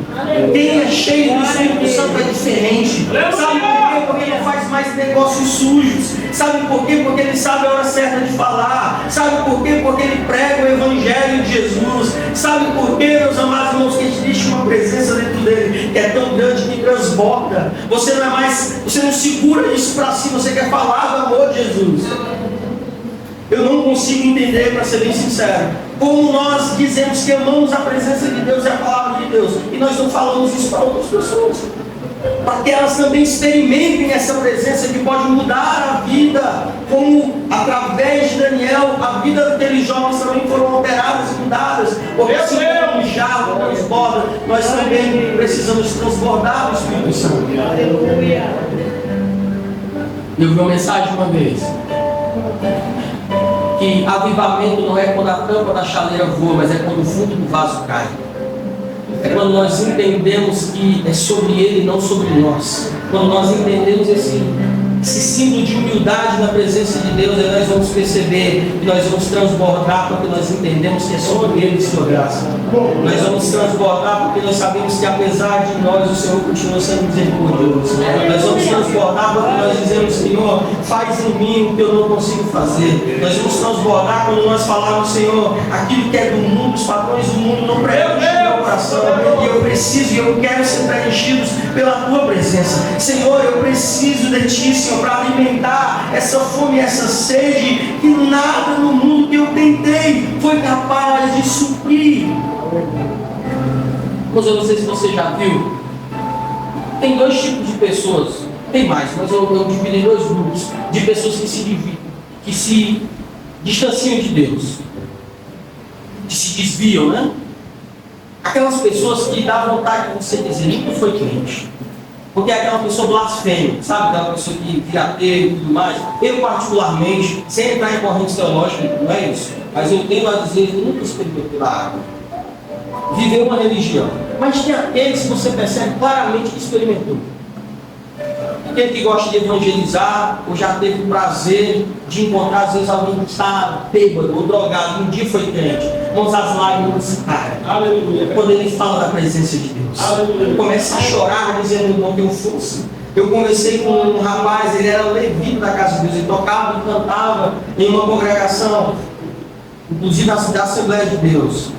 S1: Quem é cheio do Espírito Santo é diferente. Sabe por quê? Porque ele faz mais negócios sujos. Sabe por quê? Porque ele sabe a hora certa de falar. Sabe por quê? Porque ele prega o Evangelho de Jesus. Sabe por quê, meus amados irmãos, que existe uma presença dentro dele que é tão grande que transborda. Você não segura isso para si, você quer falar do amor de Jesus. Eu não consigo entender, para ser bem sincero, como nós dizemos que amamos a presença de Deus e a palavra de Deus, e nós não falamos isso para outras pessoas. Para que elas também experimentem essa presença que pode mudar a vida, como através de Daniel, a vida daqueles jovens também foram alteradas e mudadas, porque assim como o jarro transborda, nós também precisamos transbordar o Espírito Santo.
S3: Aleluia.
S1: Eu vi uma mensagem uma vez, que avivamento não é quando a tampa da chaleira voa, mas é quando o fundo do vaso cai. É quando nós entendemos que é sobre Ele e não sobre nós. Quando nós entendemos esse símbolo de humildade na presença de Deus, aí nós vamos perceber que nós vamos transbordar porque nós entendemos que é sobre Ele e sua graça. Nós vamos transbordar porque nós sabemos que apesar de nós, o Senhor continua sendo misericordioso. Nós vamos transbordar porque nós dizemos, Senhor, faz em mim o que eu não consigo fazer. Nós vamos transbordar quando nós falarmos, Senhor, aquilo que é do mundo, os padrões do mundo não preenchem o meu coração. E eu preciso e eu quero ser preenchidos pela Tua presença. Senhor, eu preciso de Ti, Senhor, para alimentar essa fome, essa sede que nada no mundo que eu tentei foi capaz de suprir. Mas eu não sei se você já viu, tem dois tipos de pessoas, tem mais, mas eu divido em dois grupos de pessoas que se dividem, que se distanciam de Deus, que se desviam, né? Aquelas pessoas que dá vontade de você dizer, nunca foi crente. Porque é aquela pessoa blasfema, sabe? Aquela pessoa que vira ateu e tudo mais. Eu, particularmente, sem entrar em correntes teológicas, não é isso. Mas eu tenho a dizer que nunca experimentei a água. Viver uma religião. Mas tem aqueles que você percebe claramente que experimentou. Aquele que gosta de evangelizar, ou já teve o prazer de encontrar, às vezes, alguém que está bêbado ou drogado, um dia foi crente. Irmãos, as lágrimas caem. Aleluia. Quando ele fala da presença de Deus. Aleluia. Começa a chorar, dizendo, irmão, tenho força. Eu conversei com um rapaz, ele era levita da casa de Deus, ele tocava e cantava em uma congregação, inclusive da Assembleia de Deus.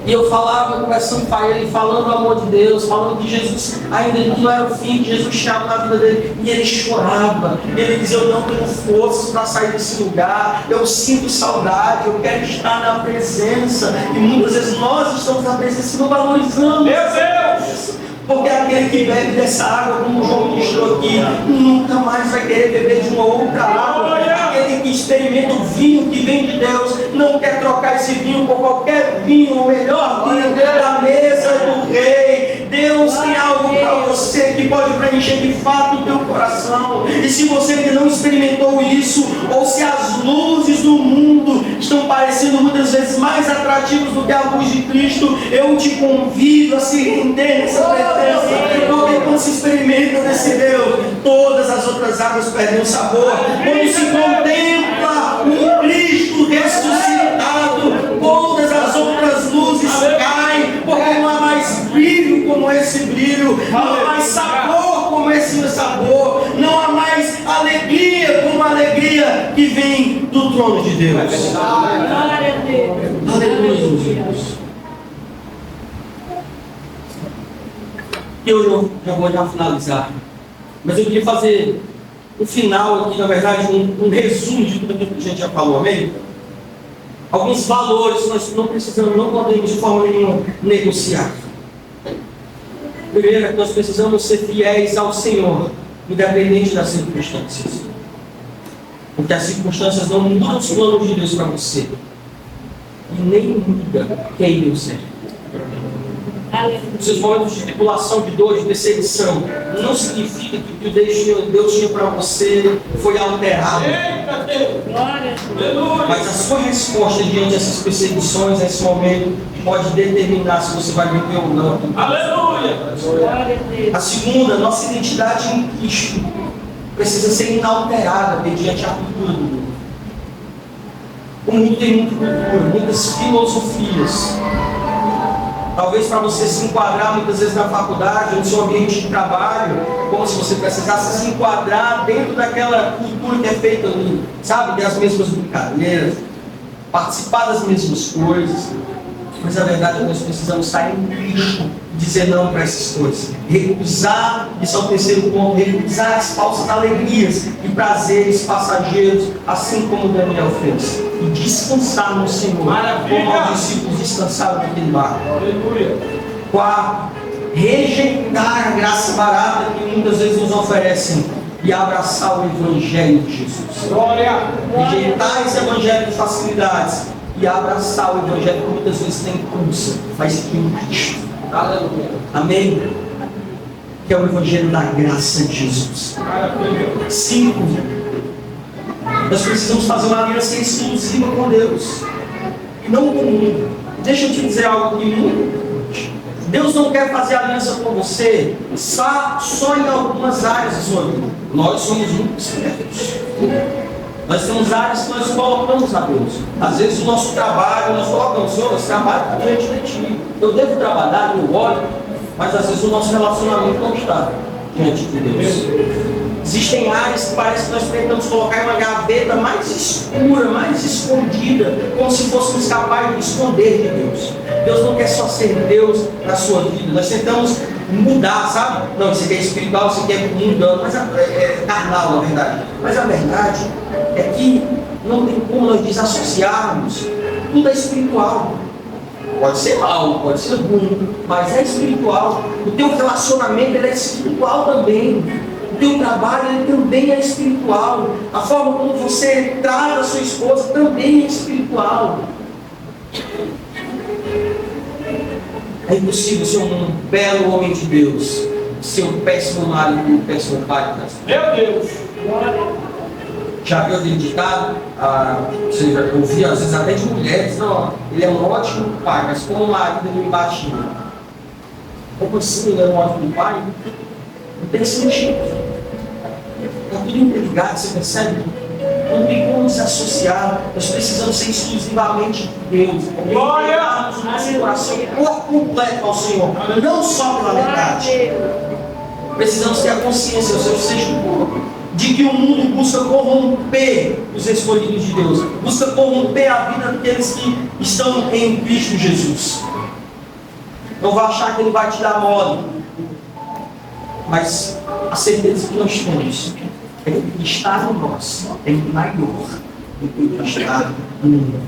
S1: E eu falava, conversando com ele, falando do amor de Deus, falando que Jesus ainda não era o fim, que Jesus chegava na vida dele. E ele chorava. Ele dizia, eu não tenho forças para sair desse lugar. Eu sinto saudade, eu quero estar na presença. E muitas vezes nós estamos na presença e não valorizamos. Meu Deus! Porque aquele que bebe dessa água, como o João ministrou aqui, nunca mais vai querer beber de uma outra água. Aquele que experimenta o vinho que vem de Deus, não quer trocar esse vinho por qualquer vinho, o melhor vinho da mesa do rei. Deus tem algo para você que pode preencher de fato o teu coração. E se você ainda não experimentou isso, ou se as luzes do mundo estão parecendo muitas vezes mais atrativas do que a luz de Cristo, eu te convido a se render nessa presença. Porque quando se experimenta nesse Deus, todas as outras águas perdem o sabor. Quando se contempla o Cristo ressuscitado, todas as outras luzes caem, porque não há mais brilho como esse brilho, não há mais sabor como esse sabor, não há mais alegria como a alegria que vem do trono de Deus.
S3: Glória a Deus.
S1: Aleluia, Jesus. Eu já vou finalizar, mas eu queria fazer um final aqui, na verdade, um resumo de tudo aquilo que a gente já falou, amém? Alguns valores que nós não precisamos, não podemos de forma nenhuma negociar. Primeiro, é que nós precisamos ser fiéis ao Senhor, independente das circunstâncias. Porque as circunstâncias não mudam os planos de Deus para você. E nem muda quem Deus é. Os seus momentos de tribulação, de dor, de perseguição, não significa que o que Deus tinha para você foi alterado. Mas a sua resposta diante dessas perseguições, nesse momento, pode determinar se você vai viver ou não. Aleluia! A segunda, nossa identidade em Cristo precisa ser inalterada mediante a cultura do mundo. O mundo tem muita cultura, muitas filosofias. Talvez para você se enquadrar muitas vezes na faculdade, no seu ambiente de trabalho, como se você precisasse se enquadrar dentro daquela cultura que é feita ali, sabe? Ter as mesmas brincadeiras, participar das mesmas coisas. Mas a verdade é que nós precisamos sair em Cristo e dizer não para essas coisas. Recusar, isso é o terceiro ponto, recusar as falsas alegrias e prazeres passageiros, assim como Daniel fez. E descansar no Senhor, como os discípulos descansaram naquele barco. Aleluia. Quarto, rejeitar a graça barata que muitas vezes nos oferecem e abraçar o Evangelho de Jesus.
S2: Glória!
S1: Rejeitar esse Evangelho de facilidades e abraçar o Evangelho que muitas vezes tem impulso, mas que em Cristo.
S2: Aleluia!
S1: Amém? Que é o Evangelho da graça de Jesus.
S2: Maravilha!
S1: 5. Nós precisamos fazer uma aliança exclusiva com Deus e não com o mundo. Deixa eu te dizer algo aqui muito importante. Deus não quer fazer aliança com você só em algumas áreas da sua vida. Nós somos muito espertos. Nós temos áreas que nós colocamos a Deus. Às vezes o nosso trabalho, nós colocamos, Senhor, esse trabalho está diante de ti. Eu devo trabalhar, eu olho, mas às vezes o nosso relacionamento não está diante de Deus. Existem áreas que parece que nós tentamos colocar em uma gaveta mais escura, mais escondida, como se fôssemos capazes de esconder de Deus. Deus não quer só ser Deus na sua vida. Nós tentamos mudar, sabe? Não, isso aqui é espiritual, isso aqui é mundano, mas é carnal, na verdade. Mas a verdade é que não tem como nós desassociarmos. Tudo é espiritual. Pode ser mal, pode ser ruim, mas é espiritual. O teu relacionamento ele é espiritual também. O teu trabalho ele também é espiritual. A forma como você trata a sua esposa também é espiritual. É impossível ser um belo homem de Deus, ser um péssimo marido e um péssimo pai.
S2: Meu Deus!
S1: Já viu aquele ditado? Você já ouvia, às vezes até de mulheres, não, ele é um ótimo pai, mas como marido ele me batia. Como assim ele é um ótimo pai? Não tem sentido. Está tudo interligado, você percebe? Não tem como se associar. Nós precisamos ser exclusivamente de Deus. Entregarmos o nosso coração por completo ao Senhor, não só pela verdade. Precisamos ter a consciência, o seu sexto corpo, de que o mundo busca corromper os escolhidos de Deus, busca corromper a vida daqueles que estão em Cristo Jesus. Não vai achar que ele vai te dar mole, mas a certeza que nós temos é que o que está em nós é maior do que o que está no mundo.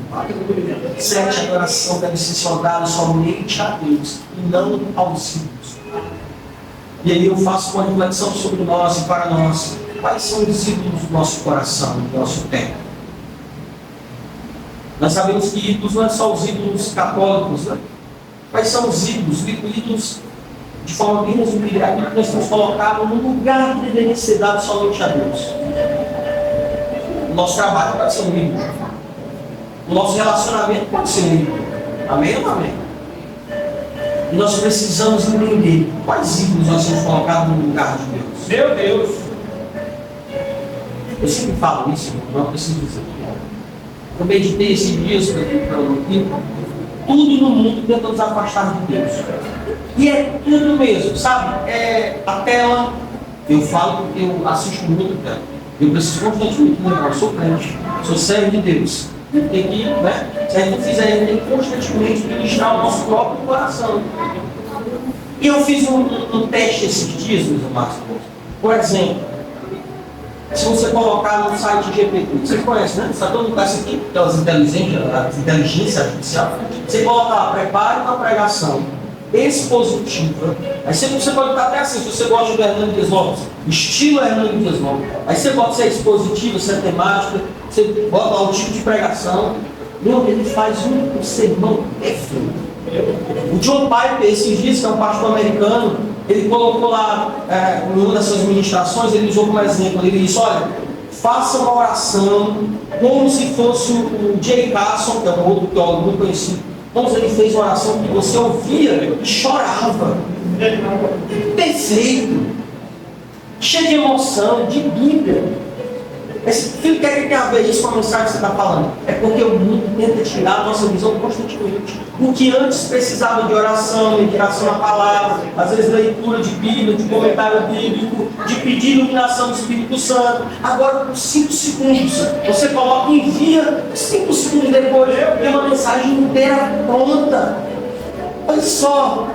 S1: 7. A adoração deve ser saudada somente a Deus e não aos ídolos. E aí eu faço uma reflexão sobre nós e para nós. Quais são os ídolos do nosso coração, do nosso tempo? Nós sabemos que ídolos não é só os ídolos católicos, né? Quais são os ídolos? Ídolos, de forma bem resumida, aquilo que nós temos colocado no lugar que deveria ser dado somente a Deus. O nosso trabalho pode ser um ídolo. O nosso relacionamento pode ser um ídolo. Amém ou não amém? E nós precisamos entender quais ídolos nós temos colocado no lugar de Deus.
S2: Meu Deus!
S1: Eu sempre falo isso, não preciso dizer. Eu meditei esses dias para ouvir. Tudo no mundo tenta nos afastar de Deus. E é tudo mesmo, sabe? É a tela. Eu falo porque eu assisto muito tela. Eu preciso constantemente lembrar, eu sou crente, sou servo de Deus. Tem que, né? Se a gente não fizer, a gente tem que constantemente ministrar o nosso próprio coração. E eu fiz um teste esses dias, meus amados. Por exemplo, se você colocar no site GPT, você conhece, né? Sabe todo mundo conhece aqui? Aquelas inteligência artificial. Você coloca lá, prepare uma pregação expositiva. Aí você pode estar até assim, se você gosta do Hernando Dias Lopes, estilo Hernando Dias Lopes. Aí você bota se é expositiva, se é temática, você bota lá o tipo de pregação. Meu, ele faz um sermão perfeito. O John Piper, esses dias, que é um pastor americano, ele colocou lá, em uma das suas ministrações, ele usou como exemplo, ele disse, olha, faça uma oração como se fosse o Jay Carson, que é um outro teólogo muito conhecido, como se ele fez uma oração que você ouvia e chorava. Perfeito. Cheio de emoção, de Bíblia. Esse filho quer que tenha a ver isso com a mensagem que você está falando. É porque o mundo tenta tirar a nossa visão constantemente. O que antes precisava de oração, meditação na palavra, às vezes leitura de Bíblia, de comentário bíblico, de pedir iluminação do Espírito Santo. Agora, por 5 segundos, você coloca e envia, 5 segundos depois, tem uma mensagem inteira pronta. Olha só.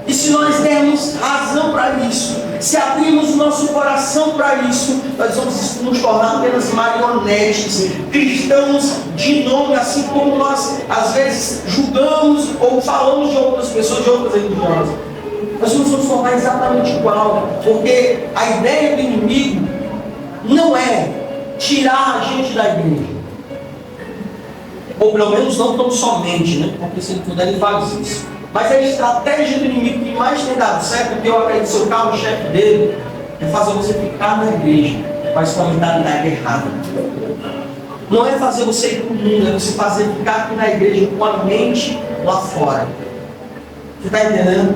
S1: E se nós dermos razão para isso, Se abrirmos o nosso coração para isso, nós vamos nos tornar apenas marionetes, cristãos de nome, assim como nós às vezes julgamos ou falamos de outras pessoas, de outras religiões. Nós vamos nos tornar exatamente igual, porque a ideia do inimigo não é tirar a gente da igreja. Ou pelo menos não tão somente, né? Porque se ele puder, ele faz isso. Mas a estratégia do inimigo que mais tem dado certo, porque eu acredito que o carro-chefe dele é fazer você ficar na igreja, mas com a mentalidade errada. Não é fazer você ir para o mundo, é você fazer ficar aqui na igreja com a mente lá fora. Você está entendendo?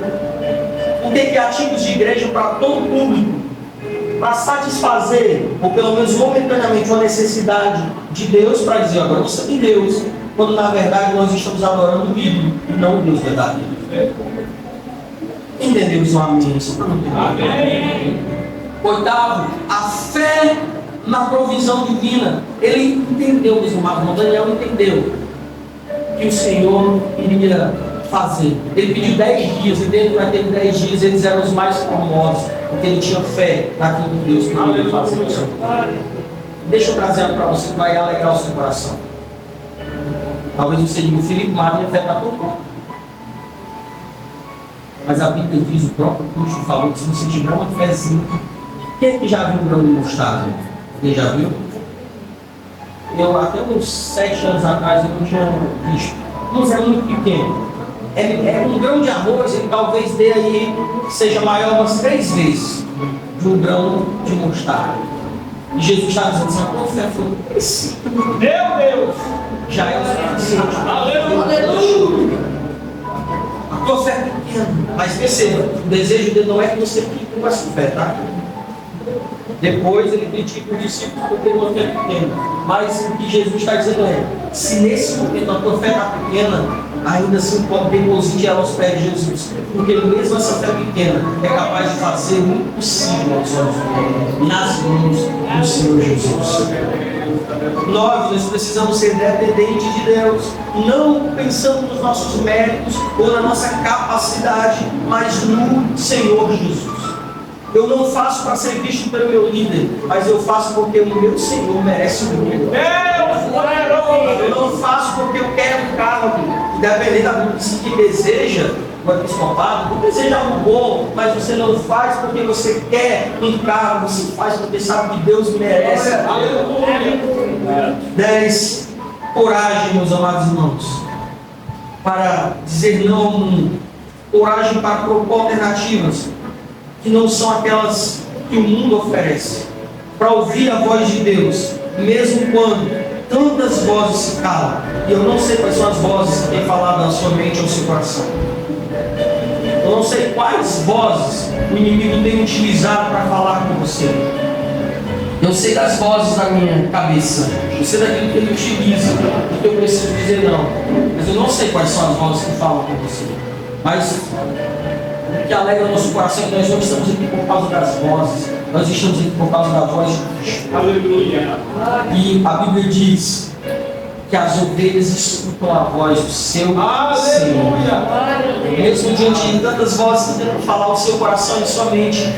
S1: Porque que há tipos de igreja para todo público, para satisfazer, ou pelo menos momentaneamente, uma necessidade de Deus, para dizer, agora você tem Deus, quando na verdade nós estamos adorando o ídolo e não o Deus verdadeiro. Entendeu isso? Amém. Amém. Oitavo, a fé na provisão divina. Ele entendeu, diz o irmão Daniel, entendeu que o Senhor iria fazer. Ele pediu 10 dias, e dentro daqueles 10 dias eles eram os mais famosos, porque ele tinha fé naquilo que Deus poderia fazer. Deixa eu trazer algo para você que vai alegrar o seu coração. Talvez você diga, Felipe, mas minha fé está toda. Mas a Bíblia diz, o próprio Cristo falou que se você tiver uma fezinha, quem é que já viu um grão de mostarda? Quem já viu? Eu até uns 7 anos atrás eu não tinha visto. Mas é muito pequeno. É um grão de arroz, ele talvez dê aí, seja maior umas 3 vezes de um grão de mostarda. E Jesus está dizendo assim, a tua fé foi esse.
S2: Meu Deus!
S1: Já é o suficiente.
S2: Aleluia!
S1: A tua fé é pequena. Mas perceba, o desejo dele não é que você fique com essa fé, tá? Depois ele critica os discípulos porque uma fé pequena. Mas o que Jesus está dizendo é, se nesse momento a tua fé está pequena, ainda assim pode depositar ela aos pés de Jesus. Porque mesmo essa fé pequena é capaz de fazer o impossível aos olhos dele, nas mãos do Senhor Jesus. 9, nós precisamos ser dependentes de Deus, não pensando nos nossos méritos ou na nossa capacidade, mas no Senhor Jesus. Eu não faço para ser visto pelo meu líder, mas eu faço porque o meu Senhor merece o meu melhor. Eu não faço porque eu quero um carro, independente da que deseja o episcopado, não deseja algo bom, mas você não faz porque você quer um carro, você faz porque sabe que Deus merece. 10, coragem, meus amados irmãos, para dizer não ao mundo, coragem para propor alternativas que não são aquelas que o mundo oferece, para ouvir a voz de Deus, mesmo quando tantas vozes se calam, e eu não sei quais são as vozes que têm falado na sua mente ou no seu coração. Eu não sei quais vozes o inimigo tem utilizado para falar com você. Eu sei das vozes na minha cabeça, eu sei daquilo que ele utiliza, do que eu preciso dizer não, mas eu não sei quais são as vozes que falam com você. Mas o que alegra o nosso coração é que nós não estamos aqui por causa das vozes, nós estamos aqui por causa da voz de Cristo.
S2: Aleluia!
S1: E a Bíblia diz que as ovelhas escutam a voz do seu Senhor. Mesmo diante de tantas vozes tentando falar o seu coração e sua mente,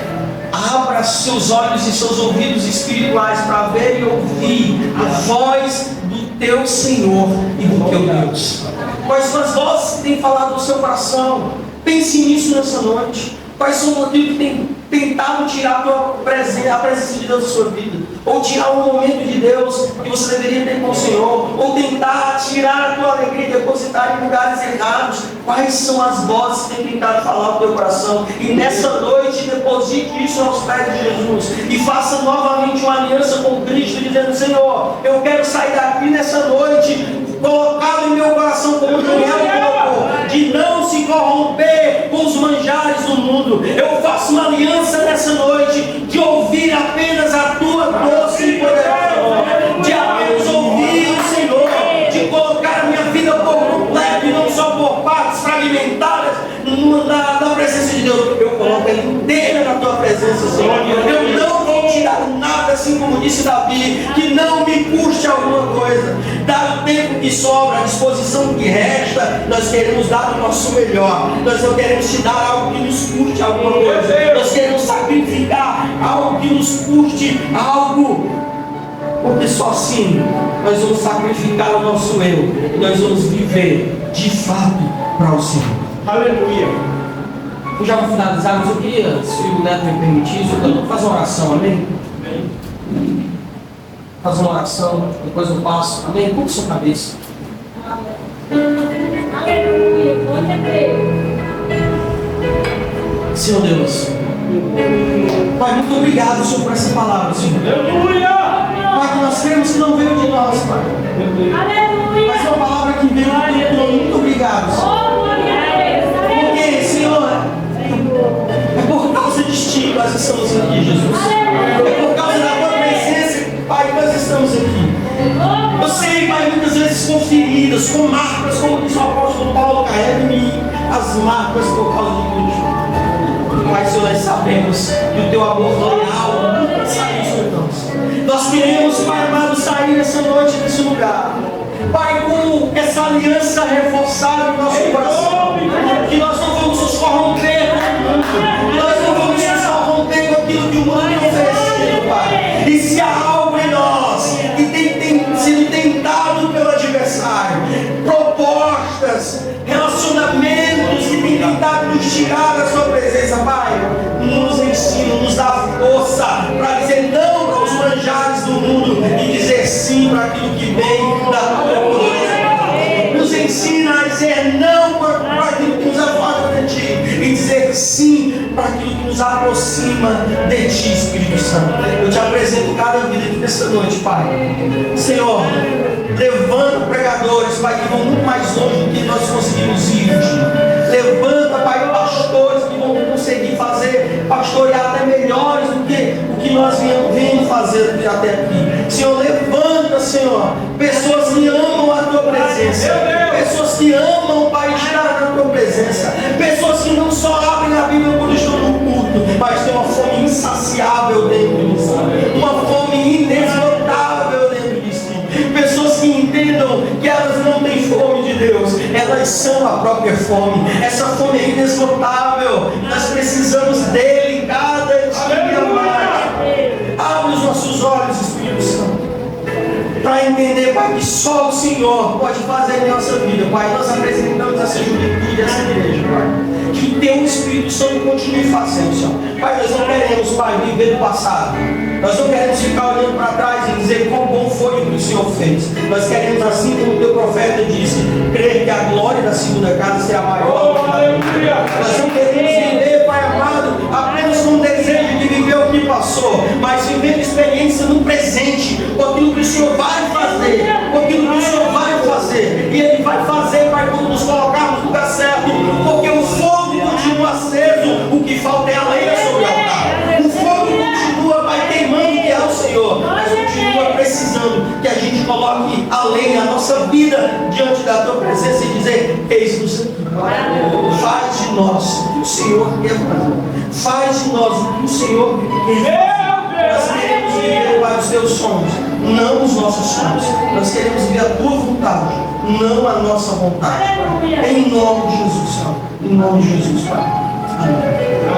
S1: abra seus olhos e seus ouvidos espirituais para ver e ouvir a voz do teu Senhor e do teu Deus. Quais são as vozes que têm falado no seu coração? Pense nisso nessa noite. Quais são aquilo que tem tentado tirar a presença de Deus da sua vida? Ou tirar um momento de Deus que você deveria ter com o Senhor? Ou tentar tirar a tua alegria e depositar em lugares errados? Quais são as vozes que têm tentado falar no teu coração? E nessa noite deposite isso aos pés de Jesus e faça novamente uma aliança com Cristo, dizendo: Senhor, eu quero sair daqui nessa noite colocado em meu coração como Daniel colocou, de não se corromper com os manjares do mundo. Eu faço uma aliança nessa noite de ouvir apenas a tua doce e poderosa voz, de apenas ouvir o Senhor, de colocar a minha vida por completo e não só por partes fragmentadas na presença de Deus. Eu coloco ela inteira na tua presença, Senhor. Eu não vou tirar nada, assim como disse Davi, que não me custe alguma coisa. Dá o tempo que sobra, a disposição que resta, nós queremos dar o nosso melhor. Nós não queremos te dar algo que nos custe alguma coisa. Nós queremos sacrificar nos custe algo, porque só assim nós vamos sacrificar o nosso eu e nós vamos viver de fato para o Senhor.
S2: Aleluia.
S1: Eu já vou finalizar, mas eu queria, se o Neto me permitisse, eu vou fazer uma oração, amém? Fazer uma oração, depois eu passo, amém? Curte sua cabeça.
S3: Aleluia. Glória a Deus.
S1: Senhor Deus, Pai, muito obrigado, Senhor, por essa palavra, Senhor.
S2: Aleluia.
S1: Pai, que nós cremos que não veio de nós, Pai,
S3: Aleluia.
S1: mas é uma palavra que veio do Senhor. Muito obrigado, Senhor.
S3: Oh, glória a Deus.
S1: Porque, Senhor, é por causa de Ti que nós estamos aqui, Jesus. É por causa da Tua presença, Pai, que nós estamos aqui. Eu sei, Pai, muitas vezes com feridas, com marcas, como diz o apóstolo Paulo, carrega em mim as marcas por causa de Cristo. Pai, Senhor, nós sabemos que o Teu amor leal nunca sai sobre nós. Nós queremos, Pai amado, sair nessa noite desse lugar, Pai, com essa aliança reforçada no nosso coração, que nós não vamos nos corromper com o mundo, que nós não vamos nos corromper com aquilo que o mundo tem oferecido, Pai. E se há algo em nós que tem sido tentado pelo adversário, propostas, relacionamentos que tem tentado nos tirar da Sua presença, Pai, nos ensina, nos dá força para dizer não para os manjares do mundo e dizer sim para aquilo que vem da Tua glória. Nos ensina a dizer não para aquilo que nos afasta de Ti e dizer sim para aquilo que nos aproxima de Ti, Espírito Santo. Eu Te apresento cada vida aqui nessa noite, Pai. Senhor, levanta pregadores, Pai, que vão muito mais longe do que nós conseguimos ir. Levanta, Pai, pastores que vão conseguir fazer, pastorear até melhores do que o que nós viemos fazer até aqui. Senhor, levanta, Senhor, pessoas que amam a Tua presença, pessoas que amam, Pai, estar na Tua presença, pessoas que não só abrem a Bíblia quando estão no culto, mas têm uma fome insaciável dentro de si, uma fome inesgotável dentro de si, pessoas que entendam que elas não têm fome de Deus, elas são a própria fome. Essa fome é inesgotável, nós precisamos dele cada dia mais. Abre os nossos olhos, Espírito Santo, para entender, Pai, que só o Senhor pode fazer em nossa vida, Pai. Nós apresentamos essa juventude, essa igreja, Pai, que o Teu Espírito Santo continue fazendo, Senhor. Pai, nós não queremos, Pai, viver do passado. Nós não queremos ficar olhando para trás e dizer quão bom foi o que o Senhor fez. Nós queremos, assim como o Teu profeta disse, crer que a glória da segunda casa será maior. Nós não queremos viver, Pai amado, apenas com o desejo de viver o que passou, mas viver experiência no presente, com aquilo que o Senhor vai fazer, com aquilo que o Senhor vai fazer. E Ele vai fazer, Pai, quando nos colocarmos no lugar certo, porque o fogo continua aceso, o que falta é a lenha sobre o altar. O fogo continua, Pai, queimando, que é o Senhor, mas continua precisando que a gente coloque a lenha, a nossa vida diante da Tua presença e dizer: eis-nos aqui. Faz de nós o que o Senhor quer fazer. Faz de nós o que o Senhor quer. Nós queremos viver, Pai, os Teus sonhos, não os nossos sonhos. Nós queremos viver a Tua vontade, não a nossa vontade, Pai. Em nome de Jesus, Senhor. Em nome de Jesus, Pai. Amém.